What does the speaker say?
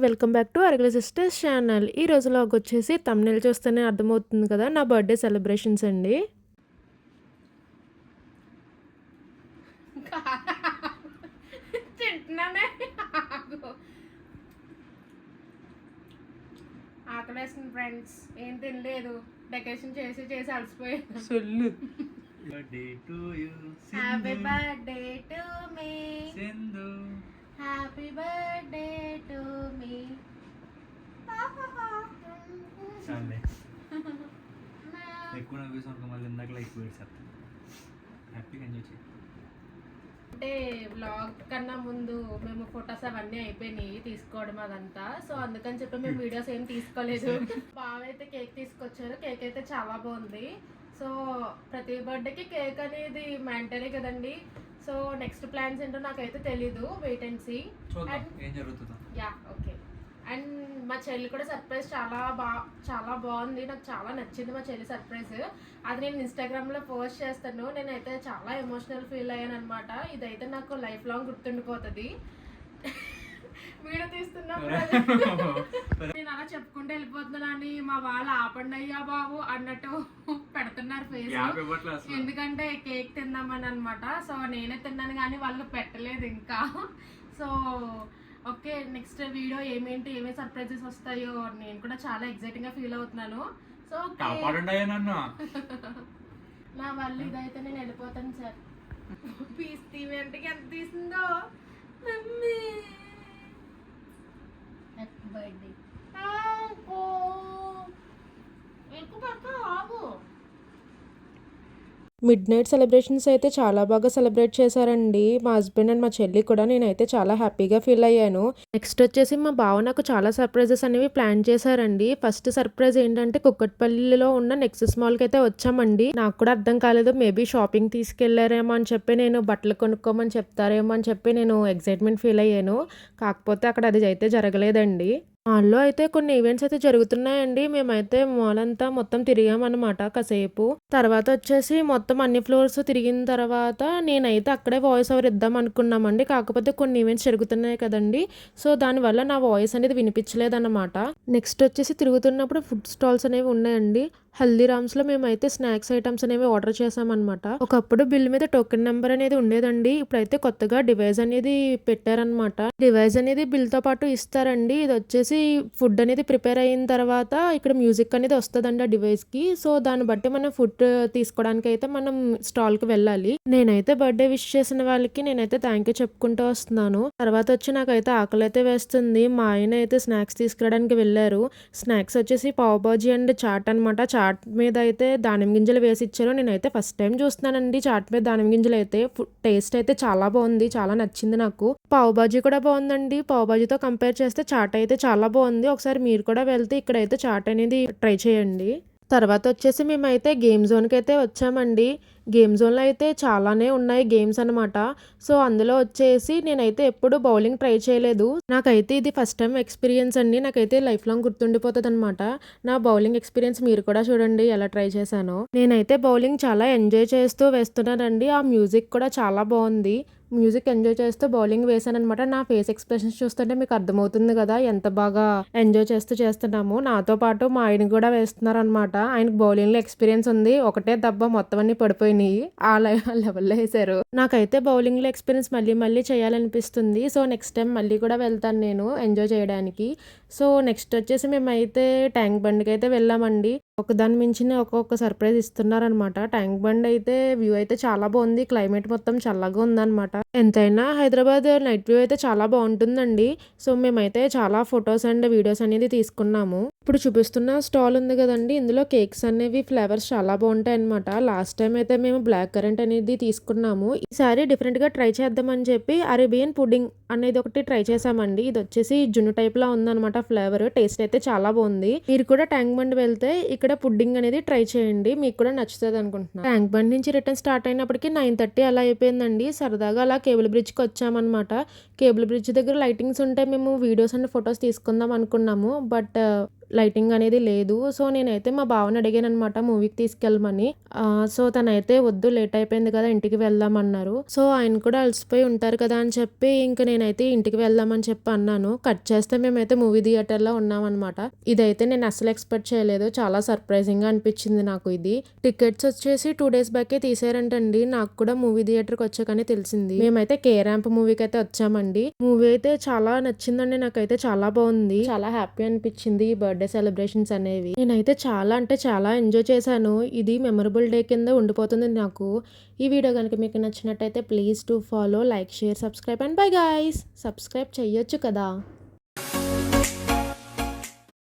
Welcome back to Aragala sisters channel. ఈ రోజు vlog వచ్చేసి థంబ్‌నెయిల్ చూస్తేనే అర్థమవుతుంది కదా, నా బర్త్డే సెలబ్రేషన్స్ అండి. ఆకలేస్తుంది ఫ్రెండ్స్, ఏం తినలేదు, డెకరేషన్ చేసి చేసి అలసిపోయాను. Birthday to you happy birthday to me Sindhu, happy birthday to me. చాలే ఎక్కువ నవ్వేసాను, మళ్ళీ ఇందాక ఎక్కువ ఏడ్చేస్తాను. హ్యాపీగా ఎంజాయ్ చేయి. అంటే వ్లాగ్ కన్నా ముందు మేము ఫొటోస్ అవన్నీ అయిపోయినాయి తీసుకోవడం అదంతా, సో అందుకని చెప్పి మేము వీడియోస్ ఏం తీసుకోలేదు. బావ అయితే కేక్ తీసుకొచ్చారు, కేక్ అయితే చాలా బాగుంది. సో ప్రతి బర్త్డేకి కేక్ అనేది మ్యాండటరీ కదండి. సో నెక్స్ట్ ప్లాన్స్ ఏంటో నాకైతే తెలీదు, వెయిట్ అండ్ సీ. ఏం జరుగుతుందో. Yeah okay. అండ్ మా చెల్లి కూడా సర్ప్రైజ్ చాలా బాగుంది, నాకు చాలా నచ్చింది మా చెల్లి సర్ప్రైజ్. అది నేను ఇన్స్టాగ్రామ్లో పోస్ట్ చేస్తాను. నేనైతే చాలా ఎమోషనల్ ఫీల్ అయ్యాను అనమాట. ఇదైతే నాకు లైఫ్ లాంగ్ గుర్తుండిపోతుంది. వీడియో తీస్తున్నప్పుడు నేను అలా చెప్పుకుంటూ వెళ్ళిపోతున్నాను అని మా వాళ్ళు ఆపండి అయ్యా బాబు అన్నట్టు పెడుతున్నారు ఫేస్. ఎందుకంటే కేక్ తిందామని అనమాట. సో నేనే తిన్నాను కానీ వాళ్ళు పెట్టలేదు ఇంకా. సో ఓకే, నెక్స్ట్ వీడియో ఏమేమి సర్ప్రైజెస్ వస్తాయో నేను కూడా చాలా ఎక్సైటింగ్ గా ఫీల్ అవుతున్నాను. సో నా వల్ల ఇదైతే నేను వెళ్ళిపోతాను సార్. పీస్ తీవేంటికి ఎంత తీసిందో మమ్మీ. హ్యాపీ బర్త్డే ఎక్కువ పక్క ఆగు. మిడ్ నైట్ సెలబ్రేషన్స్ అయితే చాలా బాగా సెలబ్రేట్ చేశారండి మా హస్బెండ్ అండ్ మా చెల్లి కూడా. నేనైతే చాలా హ్యాపీగా ఫీల్ అయ్యాను. నెక్స్ట్ వచ్చేసి మా బావ నాకు చాలా సర్ప్రైజెస్ అనేవి ప్లాన్ చేశారండి. ఫస్ట్ సర్ప్రైజ్ ఏంటంటే కుక్కట్పల్లిలో ఉన్న నెక్సెస్ మాల్కి అయితే వచ్చామండి. నాకు కూడా అర్థం కాలేదు, మేబీ షాపింగ్ తీసుకెళ్లారేమో అని చెప్పి, నేను బట్టలు కొనుక్కోమని చెప్తారేమో అని చెప్పి నేను ఎక్సైట్మెంట్ ఫీల్ అయ్యాను. కాకపోతే అక్కడ అది అయితే జరగలేదండి. మాల్లో అయితే కొన్ని ఈవెంట్స్ అయితే జరుగుతున్నాయండి. మేమైతే మాల్ అంతా మొత్తం తిరిగామన్నమాట కాసేపు. తర్వాత వచ్చేసి మొత్తం అన్ని ఫ్లోర్స్ తిరిగిన తర్వాత నేనైతే అక్కడే వాయిస్ ఓవర్ ఇద్దాం అనుకున్నామండి. కాకపోతే కొన్ని ఈవెంట్స్ జరుగుతున్నాయి కదండి, సో దానివల్ల నా వాయిస్ అనేది వినిపించలేదన్నమాట. నెక్స్ట్ వచ్చేసి తిరుగుతున్నప్పుడు ఫుడ్ స్టాల్స్ అనేవి ఉన్నాయండి. హల్దీరామ్స్లో మేమైతే స్నాక్స్ ఐటమ్స్ అనేవి ఆర్డర్ చేసామన్నమాట. ఒకప్పుడు బిల్ మీద టోకెన్ నెంబర్ అనేది ఉండేదండి, ఇప్పుడైతే కొత్తగా డివైస్ అనేది పెట్టారనమాట. డివైస్ అనేది బిల్తో పాటు ఇస్తారండి. ఇది వచ్చేసి ఫుడ్ అనేది ప్రిపేర్ అయిన తర్వాత ఇక్కడ మ్యూజిక్ అనేది వస్తుందండి ఆ డివైస్కి. సో దాన్ని బట్టి మనం ఫుడ్ తీసుకోవడానికి అయితే మనం స్టాల్కి వెళ్ళాలి. నేనైతే బర్త్డే విష్ చేసిన వాళ్ళకి నేనైతే థ్యాంక్ యూ చెప్పుకుంటూ వస్తున్నాను. తర్వాత వచ్చి నాకైతే ఆకలి అయితే వేస్తుంది. మా ఆయన అయితే స్నాక్స్ తీసుకురావడానికి వెళ్ళారు. స్నాక్స్ వచ్చేసి పావ్ బాజీ అండ్ చాట్ అనమాట. చాట్ మీద అయితే దానిమ్మ గింజలు వేసి ఇచ్చారు. నేనైతే ఫస్ట్ టైం చూస్తున్నానండి చాట్ మీద దానిమ్మ గింజలు అయితే. టేస్ట్ అయితే చాలా బాగుంది, చాలా నచ్చింది నాకు. పావ్ బాజీ కూడా బాగుందండి. పావ్ బాజీతో కంపేర్ చేస్తే చాట్ అయితే చాలా బాగుంది. ఒకసారి మీరు కూడా వెళ్తే ఇక్కడైతే చాట్ అనేది ట్రై చేయండి. తర్వాత వచ్చేసి మేమైతే గేమ్ జోన్కి అయితే వచ్చామండి. గేమ్ జోన్లో అయితే చాలానే ఉన్నాయి గేమ్స్ అనమాట. సో అందులో వచ్చేసి నేనైతే ఎప్పుడు బౌలింగ్ ట్రై చేయలేదు. నాకైతే ఇది ఫస్ట్ టైం ఎక్స్పీరియన్స్ అండి. నాకైతే లైఫ్ లాంగ్ గుర్తుండిపోతుంది అనమాట. నా బౌలింగ్ ఎక్స్పీరియన్స్ మీరు కూడా చూడండి ఎలా ట్రై చేశానో. నేనైతే బౌలింగ్ చాలా ఎంజాయ్ చేస్తూ వేస్తున్నానండి. ఆ మ్యూజిక్ కూడా చాలా బాగుంది. మ్యూజిక్ ఎంజాయ్ చేస్తూ బౌలింగ్ వేసాను అనమాట. నా ఫేస్ ఎక్స్ప్రెషన్స్ చూస్తుంటే మీకు అర్థమవుతుంది కదా ఎంత బాగా ఎంజాయ్ చేస్తూ చేస్తున్నాము. నాతో పాటు మా ఆయన కూడా వేస్తున్నారు అనమాట. ఆయనకు బౌలింగ్లో ఎక్స్పీరియన్స్ ఉంది. ఒకటే దెబ్బ మొత్తం అన్ని పడిపోయినాయి, ఆ లెవెల్లో వేసారు. నాకైతే బౌలింగ్లో ఎక్స్పీరియన్స్ మళ్ళీ చేయాలనిపిస్తుంది. సో నెక్స్ట్ టైం మళ్ళీ కూడా వెళ్తాను నేను ఎంజాయ్ చేయడానికి. సో నెక్స్ట్ వచ్చేసి మేమైతే ట్యాంక్ బండ్కి అయితే వెళ్ళామండి. ఒకదాని మించిన ఒక్కొక్క సర్ప్రైజ్ ఇస్తున్నారనమాట. ట్యాంక్ బండ్ అయితే వ్యూ అయితే చాలా బాగుంది. క్లైమేట్ మొత్తం చల్లగా ఉందన్నమాట. ఎంతైనా హైదరాబాద్ నైట్ వ్యూ అయితే చాలా బాగుంటుందండి. సో మేమైతే చాలా ఫొటోస్ అండ్ వీడియోస్ అనేది తీసుకున్నాము. ఇప్పుడు చూపిస్తున్న స్టాల్ ఉంది కదండి, ఇందులో కేక్స్ అనేవి ఫ్లేవర్స్ చాలా బాగుంటాయి అనమాట. లాస్ట్ టైం అయితే మేము బ్లాక్ కరెంట్ అనేది తీసుకున్నాము. ఈసారి డిఫరెంట్గా ట్రై చేద్దామని చెప్పి అరేబియన్ పుడ్డింగ్ అనేది ఒకటి ట్రై చేసామండి. ఇది వచ్చేసి జున్ను టైప్ లో ఉందన్నమాట ఫ్లేవర్. టేస్ట్ అయితే చాలా బాగుంది. మీరు కూడా ట్యాంక్ బండ్ వెళ్తే ఇక్కడ పుడ్డింగ్ అనేది ట్రై చేయండి, మీకు కూడా నచ్చుతుంది అనుకుంటున్నాను. ట్యాంక్ బండ్ నుంచి రిటర్న్ స్టార్ట్ అయినప్పటికీ 9:30 అలా అయిపోయిందండి. సరదాగా అలా కేబుల్ బ్రిడ్జ్కి వచ్చామన్నమాట. కేబుల్ బ్రిడ్జ్ దగ్గర లైటింగ్స్ ఉంటే మేము వీడియోస్ అండ్ ఫొటోస్ తీసుకుందాం అనుకున్నాము. బట్ లైటింగ్ అనేది లేదు. సో, నేనైతే మా బావని అడిగాననమాట మూవీకి తీసుకెళ్ళమని. సో, తనైతే వద్దు లేట్ అయిపోయింది కదా! ఇంటికి వెళ్దామన్నారు. సో, ఆయన కూడా అలసిపోయి ఉంటారు కదా! అని చెప్పి ఇంక నేనైతే ఇంటికి వెళ్దామని చెప్పి అన్నాను. కట్ చేస్తే మేమైతే మూవీ థియేటర్‌లో ఉన్నామనమాట. ఇదైతే నేను అస్సలు ఎక్స్‌పెక్ట్ చేయలేదు. చాలా సర్ప్రైజింగ్‌గా అనిపించింది నాకు ఇది. టికెట్స్ వచ్చేసి 2 డేస్ బ్యాకే తీసారంటండి. నాకు కూడా మూవీ థియేటర్‌కి వచ్చాకనే తెలిసింది. మేమైతే కే ర్యాంప్ మూవీకైతే వచ్చామండి. మూవీ అయితే చాలా నచ్చిందండి నాకైతే. చాలా బావుంది. చాలా హ్యాపీ అనిపించింది ఈ బర్త్‌డే సెలబ్రేషన్స్ అనేవి. నేనైతే చాలా అంటే చాలా ఎంజాయ్ చేశాను. ఇది మెమరబుల్ డే కింద ఉండిపోతుంది నాకు. ఈ వీడియో గనుక మీకు నచ్చినట్టయితే please do follow, like, share, subscribe and bye guys. Subscribe చెయ్యొచ్చు కదా!